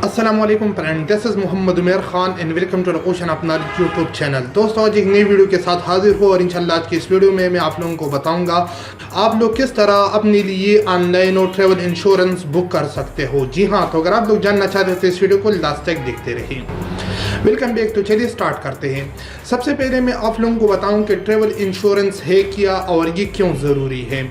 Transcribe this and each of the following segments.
अस्सलाम वालेकुम friend, this is Mohammad Umar Khan and welcome to location अपना यूट्यूब चैनल। दोस्तों आज एक नई वीडियो के साथ हाजिर हो और इंशाल्लाह आज की इस वीडियो में मैं आप लोगों को बताऊंगा आप लोग किस तरह अपने लिए ऑनलाइन और ट्रैवल इंश्योरेंस बुक कर सकते हो। जी हाँ, तो अगर आप लोग जानना चाहते हो तो इस वीडियो को लास्ट तक देखते रहिए। Welcome back. तो चलिए स्टार्ट करते हैं। सबसे पहले मैं आप लोगों को बताऊं कि ट्रैवल इंश्योरेंस है क्या और ये क्यों ज़रूरी है।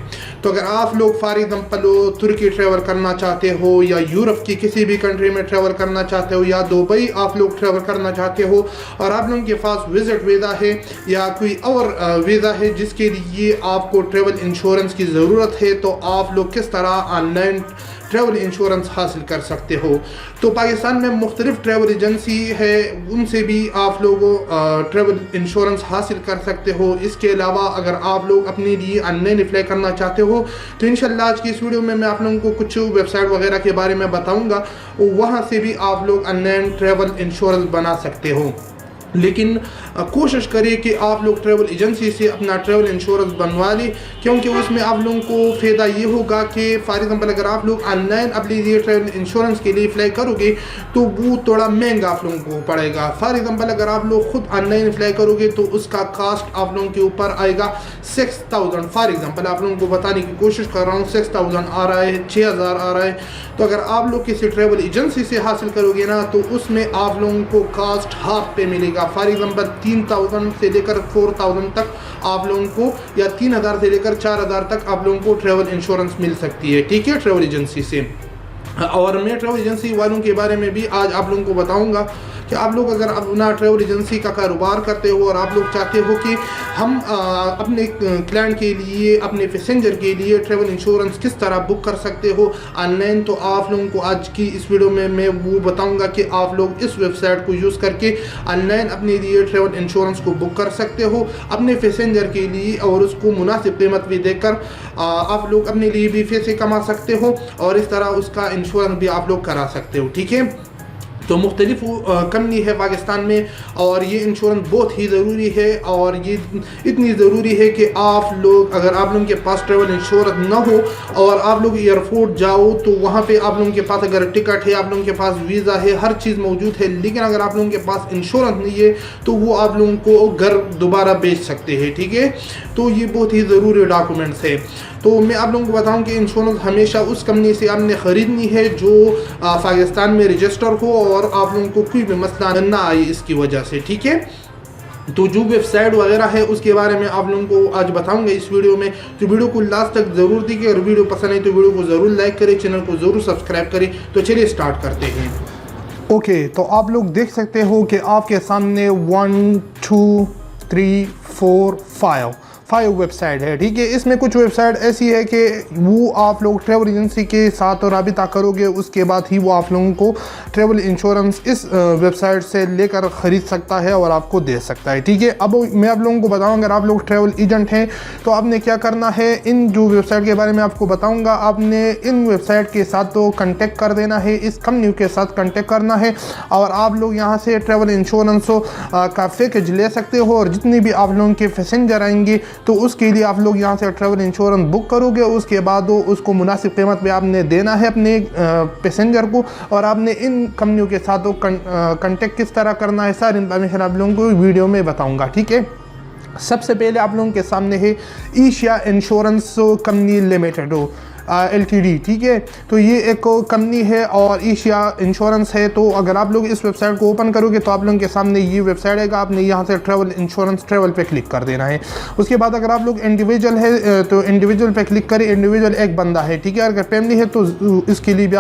तो अगर आप लोग फॉर एग्जाम्पल तुर्की ट्रैवल करना चाहते हो या यूरोप की किसी भी कंट्री में ट्रैवल करना चाहते हो या दुबई आप लोग ट्रैवल करना चाहते हो और आप लोगों के पास विजिट वीज़ा है या कोई और वीज़ा है जिसके लिए आपको ट्रैवल इंश्योरेंस की ज़रूरत है, तो आप लोग किस तरह ऑनलाइन ट्रैवल इंश्योरेंस हासिल कर सकते हो। तो पाकिस्तान में मुख्तलिफ ट्रैवल एजेंसी है, उनसे भी आप लोग ट्रैवल इंश्योरेंस हासिल कर सकते हो। इसके अलावा अगर आप लोग अपने लिए ऑनलाइन अप्लाई करना चाहते हो तो इंशाल्लाह आज की इस वीडियो में मैं आप लोगों को कुछ वेबसाइट वगैरह के बारे में बताऊंगा, वहाँ से भी आप लोग ऑनलाइन ट्रैवल इंश्योरेंस बना सकते हो। लेकिन कोशिश करिए कि आप लोग ट्रैवल एजेंसी से अपना ट्रैवल इंश्योरेंस बनवा लें, क्योंकि उसमें आप लोगों को फ़ायदा ये होगा कि फॉर एग्जांपल अगर आप लोग ऑनलाइन अपने लिए ट्रैवल इंश्योरेंस के लिए अप्लाई करोगे तो वो थोड़ा महंगा आप लोगों को पड़ेगा। फॉर एग्जांपल अगर आप लोग खुद ऑनलाइन अप्लाई करोगे तो उसका कास्ट आप लोगों के ऊपर आएगा 6000। फॉर एग्जांपल आप लोगों को बताने की कोशिश कर रहा हूँ, 6000 आ रहा है, 6000 आ रहा है। तो अगर आप लोग किसी ट्रैवल एजेंसी से हासिल करोगे ना तो उसमें आप लोगों को कास्ट हाफ पे मिलेगा। फॉर एग्जाम्पल 3000 से लेकर 4000 तक आप लोगों को या 3000 से लेकर 4000 तक आप लोगों को ट्रैवल इंश्योरेंस मिल सकती है, ठीक है, ट्रैवल एजेंसी से। और मैं ट्रैवल एजेंसी वालों के बारे में भी आज आप लोगों को बताऊंगा कि आप लोग अगर अपना ट्रैवल एजेंसी का कारोबार करते हो और आप लोग चाहते हो कि हम अपने क्लाइंट के लिए, अपने पैसेंजर के लिए ट्रैवल इंश्योरेंस किस तरह बुक कर सकते हो ऑनलाइन, तो आप लोगों को आज की इस वीडियो में मैं वो बताऊंगा कि आप लोग इस वेबसाइट को यूज़ करके ऑनलाइन अपने लिए ट्रैवल इंश्योरेंस को बुक कर सकते हो अपने पैसेंजर के लिए, और उसको मुनासिब कीमत भी देकर आप लोग अपने लिए भी पैसे कमा सकते हो और इस तरह उसका इंश्योरेंस भी आप लोग करा सकते हो, ठीक है। तो मुख्तलिफ कंपनी है पाकिस्तान में और ये इंश्योरेंस बहुत ही ज़रूरी है, और ये इतनी ज़रूरी है कि आप लोग अगर आप लोगों के पास ट्रैवल इंश्योरेंस ना हो और आप लोग एयरपोर्ट जाओ तो वहाँ पे आप लोगों के पास अगर टिकट है, आप लोगों के पास वीज़ा है, हर चीज़ मौजूद है, लेकिन अगर आप लोगों के पास इंश्योरेंस नहीं है तो वो आप लोगों को घर दोबारा बेच सकते हैं, ठीक है। तो ये बहुत ही ज़रूरी डॉक्यूमेंट्स है। तो मैं आप लोगों को बताऊं कि इंश्योरेंस हमेशा उस कंपनी से आपने ख़रीदनी है जो पाकिस्तान में रजिस्टर हो और आप लोगों को कोई भी मसला ना आए इसकी वजह से, ठीक है। तो जो वेबसाइट वगैरह है उसके बारे में आप लोगों को आज बताऊंगा इस वीडियो में, तो वीडियो को लास्ट तक ज़रूर देखिए। अगर वीडियो पसंद आई तो वीडियो को ज़रूर लाइक करें, चैनल को ज़रूर सब्सक्राइब करें। तो चलिए स्टार्ट करते हैं। ओके, तो आप लोग देख सकते हो कि आपके सामने 1 2 3 4 5 वेबसाइट है, ठीक है। इसमें कुछ वेबसाइट ऐसी है कि वो आप लोग ट्रैवल एजेंसी के साथ राबिता करोगे, उसके बाद ही वो आप लोगों को ट्रैवल इंश्योरेंस इस वेबसाइट से लेकर ख़रीद सकता है और आपको दे सकता है, ठीक है। अब मैं आप लोगों को बताऊंगा अगर आप लोग ट्रैवल एजेंट हैं तो आपने क्या करना है। इन जो वेबसाइट के बारे में आपको बताऊँगा, आपने इन वेबसाइट के साथ तो कॉन्टेक्ट कर देना है, इस कंपनी के साथ कॉन्टेक्ट करना है और आप लोग यहाँ से ट्रैवल इंश्योरेंस का पैकेज ले सकते हो, और जितनी भी आप लोगों के पैसेंजर आएंगे तो उसके लिए आप लोग यहाँ से ट्रैवल इंश्योरेंस बुक करोगे। उसके बाद उसको मुनासिब कीमत पे आपने देना है अपने पैसेंजर को, और आपने इन कंपनियों के साथ कॉन्टेक्ट किस तरह करना है सारी इन्फॉर्मेशन आप लोगों को वीडियो में बताऊंगा, ठीक है। सबसे पहले आप लोगों के सामने है Asia insurance company limited LTD, ठीक है। तो ये एक कंपनी है और एशिया इंश्योरेंस है। तो अगर आप लोग इस वेबसाइट को ओपन करोगे तो आप लोगों के सामने ये वेबसाइट आएगा, आपने यहाँ से ट्रैवल इंश्योरेंस ट्रैवल पे क्लिक कर देना है। उसके बाद अगर आप लोग इंडिविजुअल है तो इंडिविजुअल पे क्लिक करें। इंडिविजुअल एक बंदा है, ठीक है। अगर फैमिली है तो इसके लिए भी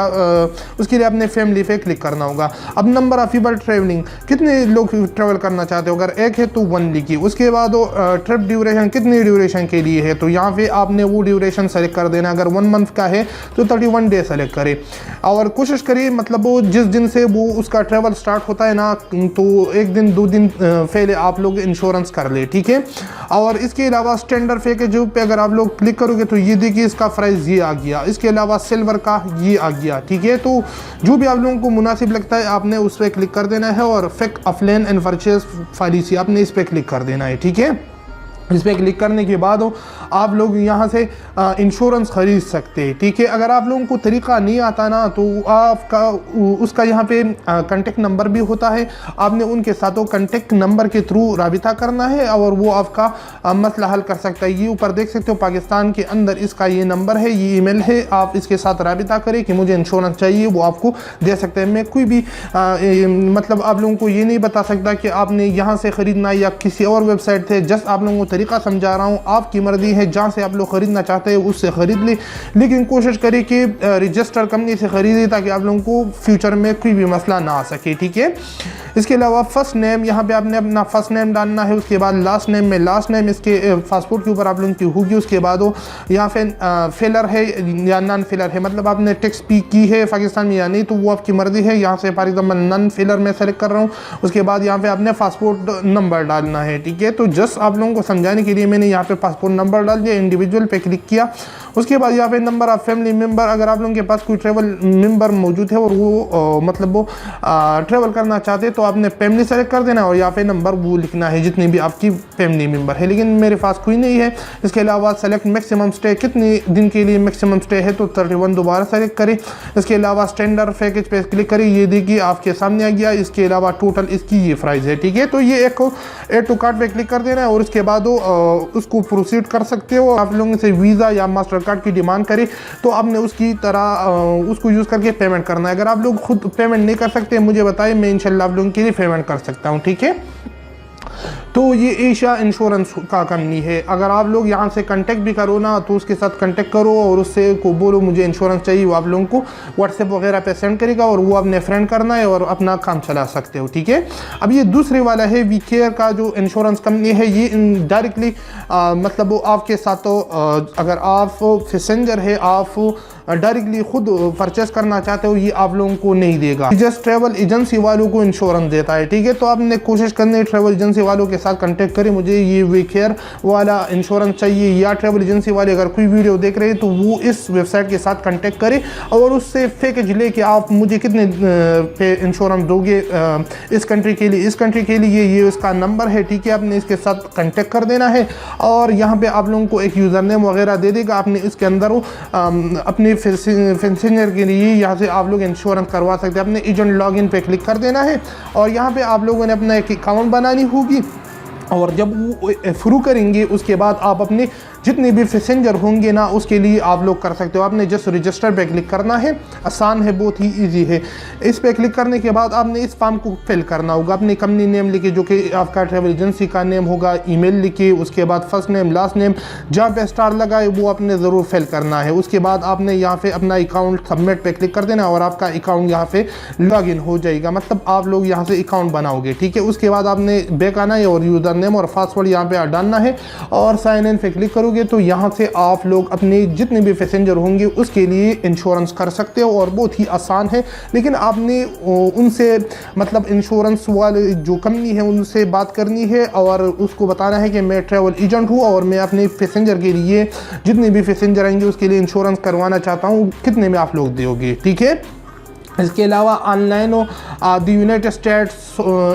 उसके लिए अपने फैमिली पे क्लिक करना होगा। अब नंबर ऑफ पीपल ट्रैवलिंग, कितने लोग ट्रैवल करना चाहते हो, अगर एक है तो 1 लिखिए। उसके बाद ट्रिप ड्यूरेशन, कितनी ड्यूरेशन के लिए है, तो यहाँ पे आपने वो ड्यूरेशन सेलेक्ट कर देना। अगर 1 मंथ का है तो 31 डे सेलेक्ट करें और कोशिश करिए मतलब वो जिस दिन से वो उसका ट्रैवल स्टार्ट होता है ना, तो 1 दिन 2 दिन पहले आप लोग इंश्योरेंस कर ले, ठीक है। और इसके अलावा स्टैंडर्ड पैकेज पे अगर आप लोग क्लिक करोगे तो ये देखिए इसका प्राइस ये आ गया। इसके अलावा सिल्वर का ये आ गया, ठीक है। तो जो भी आप लोगों को मुनासिब लगता है आपने उस पर क्लिक कर देना है, और फेक अफलेन एंड परचेज पॉलिसी आपने इस पर क्लिक कर देना है, ठीक है। इस पर क्लिक करने के बाद आप लोग यहाँ से इंश्योरेंस ख़रीद सकते हैं। ठीक है, अगर आप लोगों को तरीक़ा नहीं आता ना तो आपका उसका यहाँ पे कांटेक्ट नंबर भी होता है, आपने उनके साथ वो कांटेक्ट नंबर के थ्रू राबिता करना है और वो आपका मसला हल कर सकता है। ये ऊपर देख सकते हो पाकिस्तान के अंदर इसका ये नंबर है, ये ईमेल है, आप इसके साथ राबिता करें कि मुझे इंश्योरेंस चाहिए, वो आपको दे सकते हैं। मैं कोई भी मतलब आप लोगों को ये नहीं बता सकता कि आपने यहाँ से ख़रीदना या किसी और वेबसाइट से, जस्ट आप लोगों को तरीका समझा रहा हूँ, आपकी मर्ज़ी है, जहाँ से आप लोग ख़रीदना चाहते हैं उससे ख़रीद ले, लेकिन कोशिश करें कि रजिस्टर्ड कंपनी से ख़रीदें ताकि आप लोगों को फ्यूचर में कोई भी मसला ना आ सके। ठीक है, इसके अलावा फ़र्स्ट नेम, यहाँ पे आपने अपना फ़र्स्ट नेम डालना है, उसके बाद लास्ट नेम में लास्ट नेम इसके पासपोर्ट के ऊपर आप लोगों की होगी। उसके बाद वो यहाँ पे फिलर है या नॉन फिलर है, मतलब आपने टैक्स पे की है पाकिस्तान में या नहीं, तो वो आपकी मर्ज़ी है। यहाँ से फॉर एग्जाम्पल नॉन फिलर में सेलेक्ट कर रहा हूँ। उसके बाद यहाँ पे आपने पासपोर्ट नंबर डालना है। ठीक है, तो जस्ट आप लोगों को समझाने के लिए मैंने यहाँ पे पासपोर्ट नंबर डाल दिया, इंडिविजुअल पे क्लिक किया। उसके बाद यहाँ पे नंबर ऑफ फैमिली मेंबर, अगर आप लोगों के पास कोई ट्रैवल मेंबर मौजूद है और वो मतलब वो ट्रैवल करना चाहते हैं तो आपने फैमिली सेलेक्ट कर देना और यहाँ पे नंबर वो लिखना है जितनी भी आपकी फैमिली मेंबर है, लेकिन मेरे पास कोई नहीं है। इसके अलावा सेलेक्ट मैक्सिमम स्टे, कितने दिन के लिए मैक्सिमम स्टे है तो 31 दोबारा सेलेक्ट करें। इसके अलावा स्टैंडर्ड पैकेज पे क्लिक करें, ये देखिए आपके सामने आ गया। इसके अलावा टोटल इसकी ये प्राइस है। ठीक है, तो ये एक एड टू कार्ट पे क्लिक कर देना है और उसके बाद उसको प्रोसीड कर सकते हो। आप लोगों से वीज़ा या मास्टर कार्ड की डिमांड करें तो आपने उसकी तरह उसको यूज़ करके पेमेंट करना है। अगर आप लोग खुद पेमेंट नहीं कर सकते मुझे बताएं, मैं इंशाल्लाह आप लोगों के लिए पेमेंट कर सकता हूँ। ठीक है, तो ये एशिया इंश्योरेंस का कंपनी है। अगर आप लोग यहाँ से कांटेक्ट भी करो ना तो उसके साथ कांटेक्ट करो और उससे को बोलो मुझे इंश्योरेंस चाहिए, वो आप लोगों को व्हाट्सएप वगैरह पे सेंड करेगा और वो अपने फ्रेंड करना है और अपना काम चला सकते हो। ठीक है, अब ये दूसरे वाला है वी केयर का जो इंश्योरेंस कंपनी है, ये डायरेक्टली मतलब वो आपके साथ तो अगर आप पैसेंजर है, आप डायरेक्टली खुद परचेस करना चाहते हो, ये आप लोगों को नहीं देगा, जस्ट ट्रैवल एजेंसी वालों को इंश्योरेंस देता है। ठीक है, तो आपने कोशिश करनी है ट्रैवल एजेंसी वालों के साथ कांटेक्ट करें, मुझे ये वी केयर वाला इंश्योरेंस चाहिए, या ट्रैवल एजेंसी वाले अगर कोई वीडियो देख रहे हैं तो वो इस वेबसाइट के साथ कांटेक्ट करें और उससे पैकेज लेके आप मुझे कितने पे इंश्योरेंस दोगे इस कंट्री के लिए, इस कंट्री के लिए, ये उसका नंबर है। ठीक है, आपने इसके साथ कांटेक्ट कर देना है और यहाँ पे आप लोगों को एक यूज़र नेम वगैरह दे देगा, आपने इसके अंदर अपने पैसेंजर के लिए यहाँ से आप लोग इंश्योरेंस करवा सकते हैं। अपने एजेंट लॉगिन पे क्लिक कर देना है और यहाँ पे आप लोगों ने अपना एक अकाउंट बनानी होगी और जब वो शुरू करेंगे उसके बाद आप अपने जितने भी पैसेंजर होंगे ना उसके लिए आप लोग कर सकते हो। आपने जस्ट रजिस्टर पे क्लिक करना है, आसान है, बहुत ही इजी है। इस पे क्लिक करने के बाद आपने इस फॉर्म को फिल करना होगा, अपनी कंपनी नेम लिखे जो कि आपका ट्रैवल एजेंसी का नेम होगा, ईमेल लिखिए, उसके बाद फर्स्ट नेम लास्ट नेम जहाँ पे स्टार लगाए वो आपने ज़रूर फिल करना है। उसके बाद आपने यहाँ पे अपना अकाउंट सबमिट पे क्लिक कर देना और आपका अकाउंट यहाँ पे लॉग इन हो जाएगा, मतलब आप लोग यहाँ से अकाउंट बनाओगे। ठीक है, उसके बाद आपने बैक आना है और यूज़र नेम और पासवर्ड यहाँ पे डालना है और साइन इन पे क्लिक करोगे तो यहाँ से आप लोग अपने जितने भी पैसेंजर होंगे उसके लिए इंश्योरेंस कर सकते हो और बहुत ही आसान है। लेकिन आपने उनसे मतलब इंश्योरेंस वाले जो कंपनी है उनसे बात करनी है और उसको बताना है कि मैं ट्रैवल एजेंट हूँ और मैं अपने पैसेंजर के लिए जितने भी पैसेंजर आएंगे उसके लिए इंश्योरेंस करवाना चाहता हूँ, कितने में आप लोग दोगे। ठीक है, इसके अलावा ऑनलाइन द यूनाइटेड स्टेट्स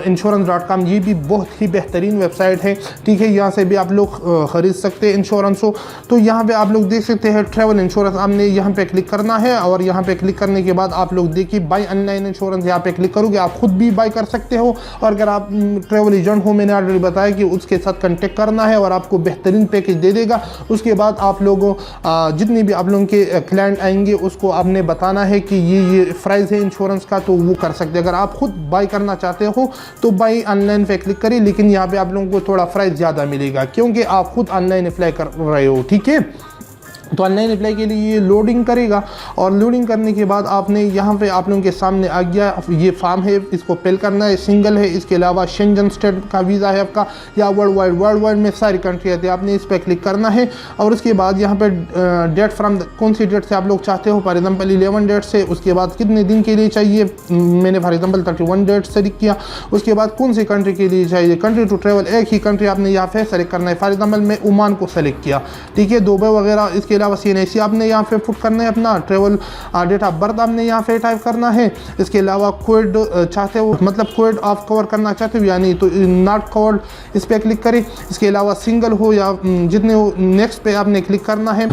इंश्योरेंस.com, ये भी बहुत ही बेहतरीन वेबसाइट है। ठीक है, यहाँ से भी आप लोग ख़रीद सकते हैं इंश्योरेंस हो। तो यहाँ पे आप लोग देख सकते हैं ट्रैवल इंश्योरेंस, आपने यहाँ पे क्लिक करना है और यहाँ पे क्लिक करने के बाद आप लोग देखिए बाई ऑनलाइन इंश्योरेंस, यहाँ पे क्लिक करोगे आप खुद भी बाई कर सकते हो और अगर आप ट्रैवल एजेंट हो, मैंने ऑलरेडी बताया कि उसके साथ कॉन्टेक्ट करना है और आपको बेहतरीन पैकेज दे देगा। उसके बाद आप लोगों जितने भी आप लोगों के क्लाइंट आएंगे उसको आपने बताना है कि ये प्राइस है इंश्योरेंस का, तो वो कर सकते हैं। अगर आप खुद बाई करना चाहते हो तो बाई ऑनलाइन पे क्लिक करिए, लेकिन यहाँ पे आप लोगों को थोड़ा प्राइस ज़्यादा मिलेगा क्योंकि आप खुद ऑनलाइन अप्लाई कर रहे हो। ठीक है, तो ऑनलाइन अप्लाई के लिए ये लोडिंग करेगा और लोडिंग करने के बाद आपने यहाँ पे आप लोगों के सामने आ गया ये फॉर्म है, इसको फिल करना है, सिंगल है। इसके अलावा शेंजन स्टेट का वीज़ा है आपका या वर्ल्ड वाइड में सारी कंट्री आती है, आपने इस पर क्लिक करना है और उसके बाद यहाँ पे डेट फ्राम कौन सी डेट से आप लोग चाहते हो, फॉर एग्जाम्पल 11 डेट से, उसके बाद कितने दिन के लिए चाहिए, मैंने फॉर एग्जाम्पल 31 डेट सेलेक्ट किया। उसके बाद कौन सी कंट्री के लिए चाहिए, कंट्री टू ट्रैवल एक ही कंट्री आपने यहाँ पे सेलेक्ट करना है, फॉर एग्जाम्पल मैं ओमान को सेलेक्ट किया। ठीक है, दुबई वगैरह। इसके अलावा CNIC आपने यहाँ पे पुट करना है, अपना ट्रेवल डेट ऑफ बर्थ आपने यहाँ पे टाइप करना है। इसके अलावा कोड चाहते हो, मतलब कोड ऑफ कवर करना चाहते हो यानी तो नॉट कवर्ड, इस पर क्लिक करें। इसके अलावा सिंगल हो या जितने हो, नेक्स्ट पे आपने क्लिक करना है।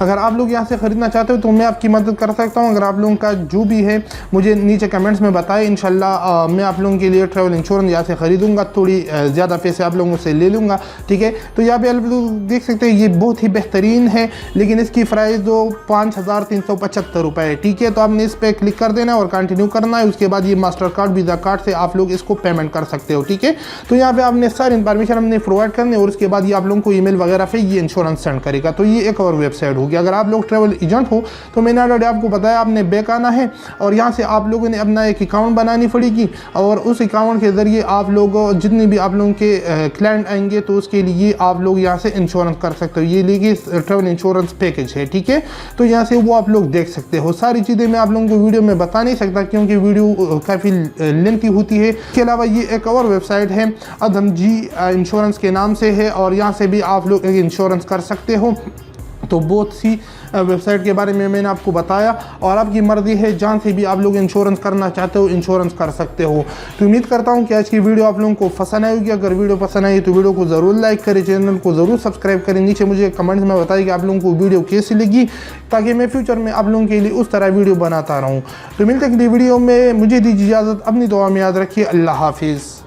अगर आप लोग यहाँ से ख़रीदना चाहते हो तो मैं आपकी मदद कर सकता हूँ। अगर आप लोगों का जो भी है मुझे नीचे कमेंट्स में बताएं, इंशाल्लाह मैं आप लोगों के लिए ट्रैवल इंश्योरेंस यहाँ से ख़रीदूँगा, थोड़ी ज़्यादा पैसे आप लोगों से ले लूँगा, ठीक है। तो यहाँ पे आप लोग देख सकते हैं ये बहुत ही बेहतरीन है, लेकिन इसकी प्राइस तो 5375 रुपये है, ठीक है। तो आपने इस पर क्लिक कर देना है और कंटिन्यू करना है। उसके बाद ये मास्टर कार्ड, वीज़ा कार्ड से आप लोग इसको पेमेंट कर सकते हो, ठीक है। तो यहाँ पे आपने सारी इन्फॉर्मेशन हमने प्रोवाइड करनी है और उसके बाद ये आप लोगों को ईमेल वगैरह पे ये इंश्योरेंस सेंड करेगा। तो ये एक और वेबसाइट होगी। अगर आप लोग ट्रैवल एजेंट हो तो मैंने ऑलरेडी आपको बताया, आपने बैक आना है और यहाँ से आप लोगों ने अपना एक अकाउंट बनानी पड़ेगी और उस अकाउंट के ज़रिए आप लोग जितने भी आप लोगों के क्लाइंट आएंगे तो उसके लिए आप लोग यहाँ से इंश्योरेंस कर सकते हो। ये लेके ट्रैवल इंश्योरेंस पैकेज है, ठीक है। तो यहाँ से वो आप लोग देख सकते हो। सारी चीज़ें मैं आप लोगों को वीडियो में बता नहीं सकता क्योंकि वीडियो काफ़ी लेंथी होती है। इसके अलावा ये एक और वेबसाइट है, अदम जी इंश्योरेंस के नाम से है और यहाँ से भी आप लोग इंश्योरेंस कर सकते हो। तो बहुत सी वेबसाइट के बारे में मैंने आपको बताया और आपकी मर्ज़ी है, जहाँ से भी आप लोग इंश्योरेंस करना चाहते हो इंश्योरेंस कर सकते हो। तो उम्मीद करता हूँ कि आज की वीडियो आप लोगों को पसंद आएगी। अगर वीडियो पसंद आई तो वीडियो को ज़रूर लाइक करें, चैनल को ज़रूर सब्सक्राइब करें। नीचे मुझे कमेंट्स में बताइए कि आप लोगों को वीडियो कैसी लगी, ताकि मैं फ्यूचर में आप लोगों के लिए उस तरह वीडियो बनाता रहूँ। तो मिलते हैं अगली वीडियो में, मुझे दीजिए इजाज़त, अपनी दुआ में याद रखिए। अल्लाह हाफिज़।